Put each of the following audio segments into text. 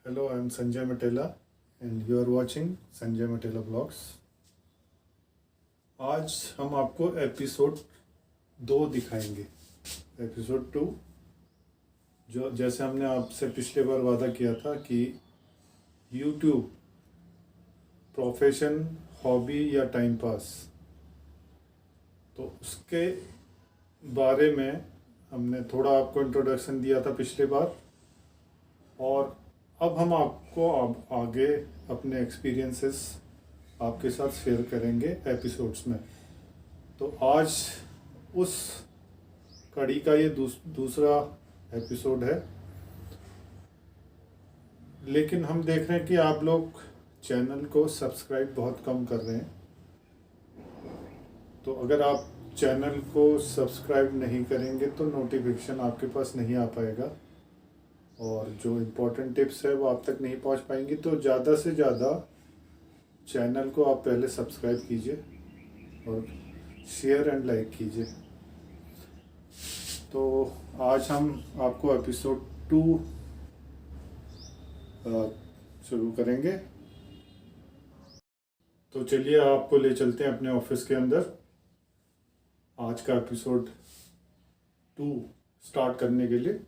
Hello, I'm Sanjay Matela and you are watching Sanjay Matela Vlogs. आज हम आपको episode 2 दिखाएंगे। एपिसोड 2 जो जैसे हमने आपसे पिछले बार वादा किया था कि YouTube प्रोफेशन, हॉबी या टाइम पास, तो उसके बारे में हमने थोड़ा आपको इंट्रोडक्शन दिया था पिछले बार। और अब हम आपको आगे अपने एक्सपीरियंसेस आपके साथ शेयर करेंगे एपिसोड्स में। तो आज उस कड़ी का ये दूसरा एपिसोड है। लेकिन हम देख रहे हैं कि आप लोग चैनल को सब्सक्राइब बहुत कम कर रहे हैं। तो अगर आप चैनल को सब्सक्राइब नहीं करेंगे तो नोटिफिकेशन आपके पास नहीं आ पाएगा और जो इम्पोर्टेंट टिप्स है वो आप तक नहीं पहुंच पाएंगी। तो ज़्यादा से ज़्यादा चैनल को आप पहले सब्सक्राइब कीजिए और शेयर एंड लाइक कीजिए। तो आज हम आपको एपिसोड 2 शुरू करेंगे। तो चलिए आपको ले चलते हैं अपने ऑफिस के अंदर। आज का एपिसोड 2 स्टार्ट करने के लिए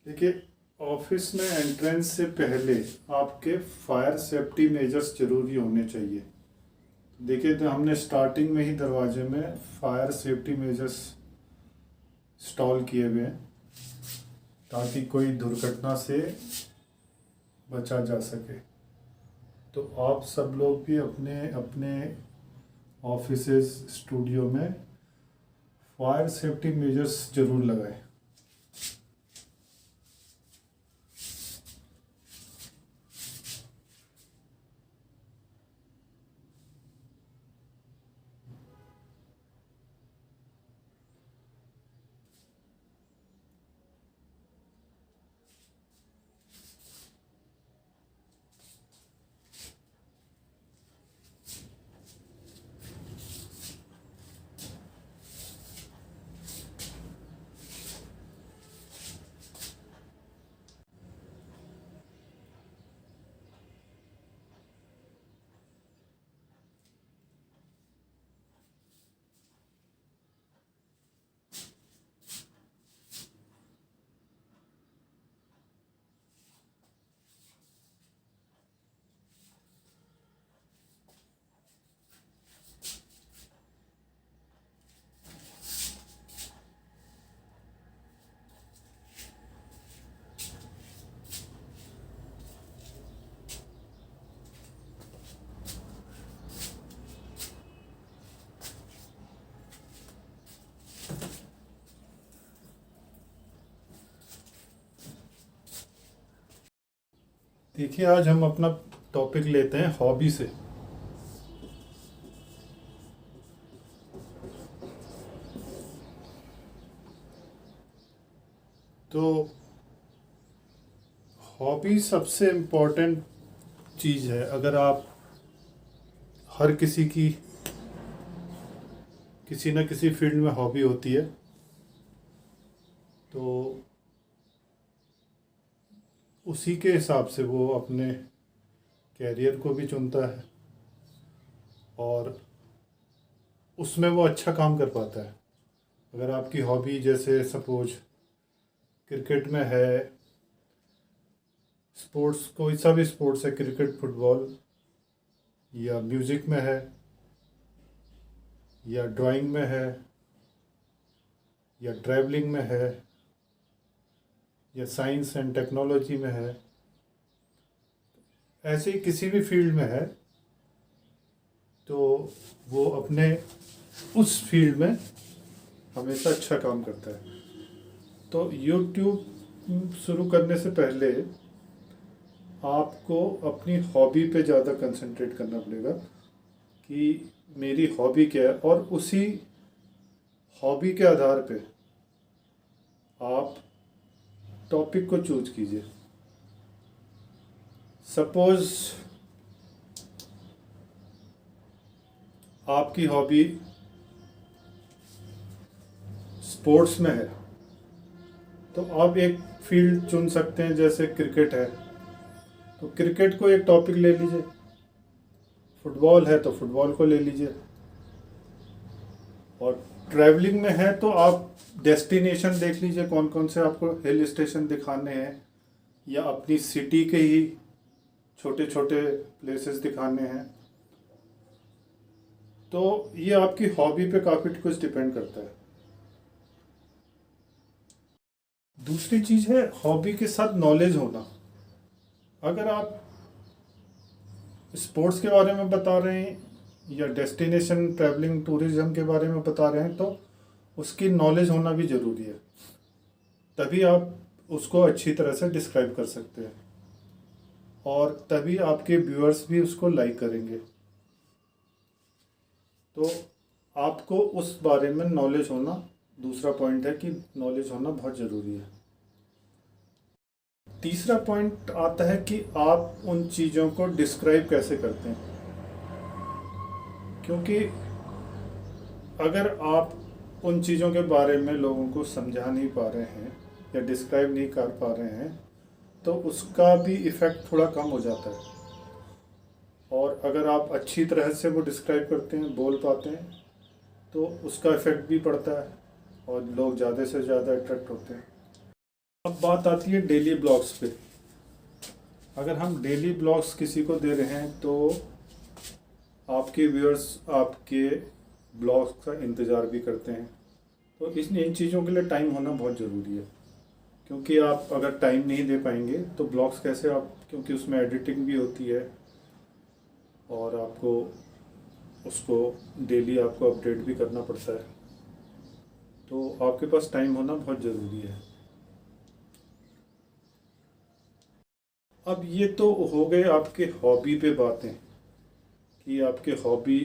देखिए, ऑफिस में एंट्रेंस से पहले आपके फायर सेफ्टी मेजर्स जरूरी होने चाहिए। देखिए, तो हमने स्टार्टिंग में ही दरवाजे में फायर सेफ्टी मेजर्स इंस्टॉल किए हुए हैं ताकि कोई दुर्घटना से बचा जा सके। तो आप सब लोग भी अपने अपने ऑफिसेस, स्टूडियो में फायर सेफ्टी मेजर्स जरूर लगाएं। देखिए, आज हम अपना टॉपिक लेते हैं हॉबी से। तो हॉबी सबसे इम्पोर्टेंट चीज़ है। अगर आप हर किसी की किसी न किसी फील्ड में हॉबी होती है तो उसी के हिसाब से वो अपने कैरियर को भी चुनता है और उसमें वो अच्छा काम कर पाता है। अगर आपकी हॉबी जैसे सपोज क्रिकेट में है, स्पोर्ट्स, कोई सा भी स्पोर्ट्स है, क्रिकेट, फुटबॉल, या म्यूज़िक में है, या ड्राइंग में है, या ट्रैवलिंग में है, या साइंस एंड टेक्नोलॉजी में है, ऐसे ही किसी भी फील्ड में है, तो वो अपने उस फील्ड में हमेशा अच्छा काम करता है। तो यूट्यूब शुरू करने से पहले आपको अपनी हॉबी पे ज़्यादा कंसंट्रेट करना पड़ेगा कि मेरी हॉबी क्या है, और उसी हॉबी के आधार पे आप टॉपिक को चूज कीजिए। सपोज आपकी हॉबी स्पोर्ट्स में है तो आप एक फील्ड चुन सकते हैं, जैसे क्रिकेट है तो क्रिकेट को एक टॉपिक ले लीजिए, फुटबॉल है तो फुटबॉल को ले लीजिए, और ट्रैवलिंग में है तो आप डेस्टिनेशन देख लीजिए कौन कौन से आपको हिल स्टेशन दिखाने हैं, या अपनी सिटी के ही छोटे छोटे प्लेसेस दिखाने हैं। तो ये आपकी हॉबी पे काफ़ी कुछ डिपेंड करता है। दूसरी चीज़ है हॉबी के साथ नॉलेज होना। अगर आप स्पोर्ट्स के बारे में बता रहे हैं या डेस्टिनेशन ट्रैवलिंग टूरिज्म के बारे में बता रहे हैं, तो उसकी नॉलेज होना भी ज़रूरी है, तभी आप उसको अच्छी तरह से डिस्क्राइब कर सकते हैं, और तभी आपके व्यूअर्स भी उसको लाइक करेंगे। तो आपको उस बारे में नॉलेज होना, दूसरा पॉइंट है कि नॉलेज होना बहुत ज़रूरी है। तीसरा पॉइंट आता है कि आप उन चीज़ों को डिस्क्राइब कैसे करते हैं, क्योंकि अगर आप उन चीज़ों के बारे में लोगों को समझा नहीं पा रहे हैं या डिस्क्राइब नहीं कर पा रहे हैं, तो उसका भी इफ़ेक्ट थोड़ा कम हो जाता है। और अगर आप अच्छी तरह से वो डिस्क्राइब करते हैं, बोल पाते हैं, तो उसका इफ़ेक्ट भी पड़ता है और लोग ज़्यादा से ज़्यादा अट्रैक्ट होते हैं। अब बात आती है डेली ब्लॉग्स पे। अगर हम डेली ब्लॉग्स किसी को दे रहे हैं तो आपके व्यूअर्स आपके ब्लॉग्स का इंतज़ार भी करते हैं। तो इन चीज़ों के लिए टाइम होना बहुत ज़रूरी है, क्योंकि आप अगर टाइम नहीं दे पाएंगे तो ब्लॉग्स कैसे आप, क्योंकि उसमें एडिटिंग भी होती है और आपको उसको डेली आपको अपडेट भी करना पड़ता है। तो आपके पास टाइम होना बहुत ज़रूरी है। अब ये तो हो गए आपके हॉबी पे बातें, कि आपके हॉबी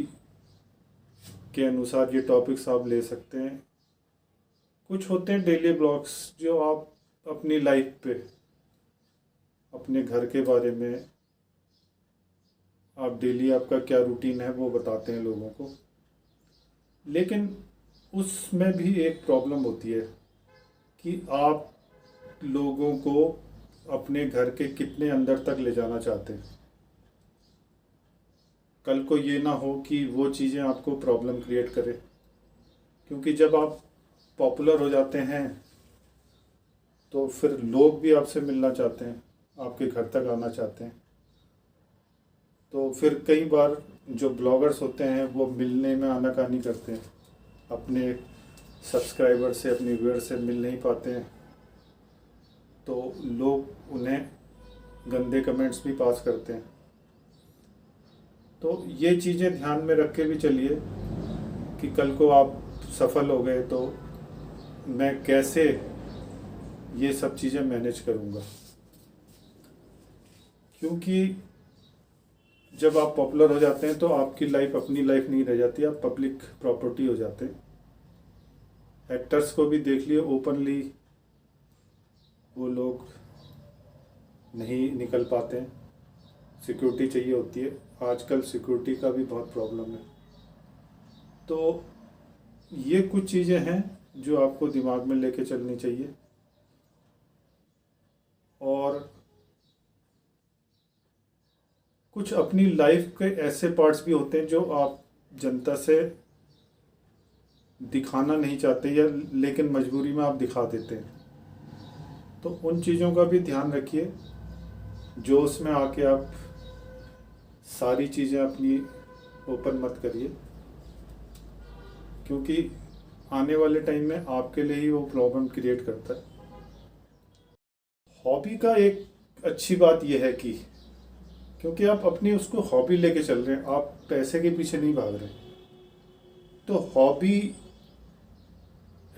के अनुसार ये टॉपिक्स आप ले सकते हैं। कुछ होते हैं डेली ब्लॉग्स जो आप अपनी लाइफ पे, अपने घर के बारे में, आप डेली आपका क्या रूटीन है वो बताते हैं लोगों को। लेकिन उसमें भी एक प्रॉब्लम होती है कि आप लोगों को अपने घर के कितने अंदर तक ले जाना चाहते हैं। कल को ये ना हो कि वो चीज़ें आपको प्रॉब्लम क्रिएट करे, क्योंकि जब आप पॉपुलर हो जाते हैं तो फिर लोग भी आपसे मिलना चाहते हैं, आपके घर तक आना चाहते हैं। तो फिर कई बार जो ब्लॉगर्स होते हैं वो मिलने में आनाकानी करते हैं, अपने सब्सक्राइबर से, अपने व्यूअर से मिल नहीं पाते हैं, तो लोग उन्हें गंदे कमेंट्स भी पास करते हैं। तो ये चीज़ें ध्यान में रख के भी चलिए कि कल को आप सफल हो गए तो मैं कैसे ये सब चीज़ें मैनेज करूँगा। क्योंकि जब आप पॉपुलर हो जाते हैं तो आपकी लाइफ अपनी लाइफ नहीं रह जाती, आप पब्लिक प्रॉपर्टी हो जाते हैं। एक्टर्स को भी देख लिए, ओपनली वो लोग नहीं निकल पाते हैं, सिक्योरिटी चाहिए होती है। आजकल सिक्योरिटी का भी बहुत प्रॉब्लम है। तो ये कुछ चीज़ें हैं जो आपको दिमाग में लेके चलनी चाहिए। और कुछ अपनी लाइफ के ऐसे पार्ट्स भी होते हैं जो आप जनता से दिखाना नहीं चाहते, या लेकिन मजबूरी में आप दिखा देते हैं। तो उन चीज़ों का भी ध्यान रखिए, जो उसमें आके आप सारी चीज़ें अपनी ओपन मत करिए, क्योंकि आने वाले टाइम में आपके लिए ही वो प्रॉब्लम क्रिएट करता है। हॉबी का एक अच्छी बात यह है कि क्योंकि आप अपनी उसको हॉबी लेके चल रहे हैं, आप पैसे के पीछे नहीं भाग रहे, तो हॉबी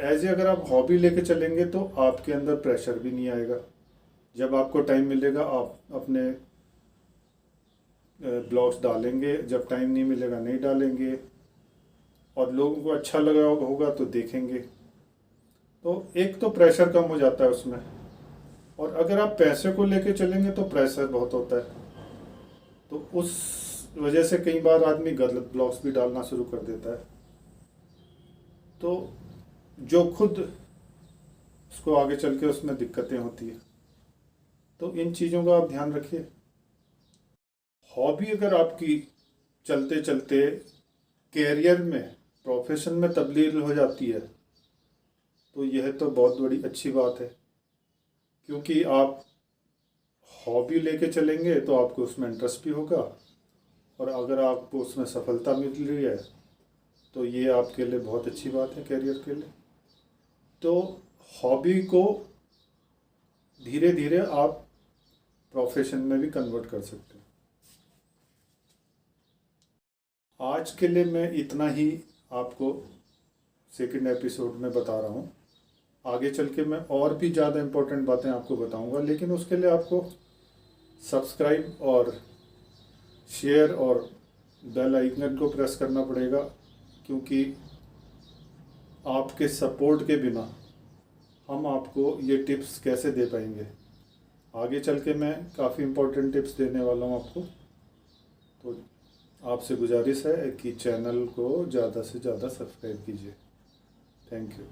एज ए अगर आप हॉबी लेके चलेंगे तो आपके अंदर प्रेशर भी नहीं आएगा। जब आपको टाइम मिलेगा आप अपने ब्लॉग्स डालेंगे, जब टाइम नहीं मिलेगा नहीं डालेंगे, और लोगों को अच्छा लगा होगा तो देखेंगे। तो एक तो प्रेशर कम हो जाता है उसमें, और अगर आप पैसे को लेके चलेंगे तो प्रेशर बहुत होता है। तो उस वजह से कई बार आदमी गलत ब्लॉग्स भी डालना शुरू कर देता है। तो जो खुद उसको आगे चल के उसमें दिक्कतें होती है। तो इन चीज़ों का आप ध्यान रखिए। हॉबी अगर आपकी चलते चलते कैरियर में, प्रोफेशन में तब्दील हो जाती है तो यह तो बहुत बड़ी अच्छी बात है, क्योंकि आप हॉबी लेके चलेंगे तो आपको उसमें इंटरेस्ट भी होगा, और अगर आपको उसमें सफलता मिल रही है तो ये आपके लिए बहुत अच्छी बात है कैरियर के लिए। तो हॉबी को धीरे धीरे आप प्रोफेशन में भी कन्वर्ट कर सकते हो। आज के लिए मैं इतना ही आपको सेकंड एपिसोड में बता रहा हूँ। आगे चल के मैं और भी ज़्यादा इम्पोर्टेंट बातें आपको बताऊँगा, लेकिन उसके लिए आपको सब्सक्राइब और शेयर और बेल आइकन को प्रेस करना पड़ेगा, क्योंकि आपके सपोर्ट के बिना हम आपको ये टिप्स कैसे दे पाएंगे। आगे चल के मैं काफ़ी इम्पोर्टेंट टिप्स देने वाला हूँ आपको। तो आपसे गुजारिश है कि चैनल को ज़्यादा से ज़्यादा सब्सक्राइब कीजिए। Thank you.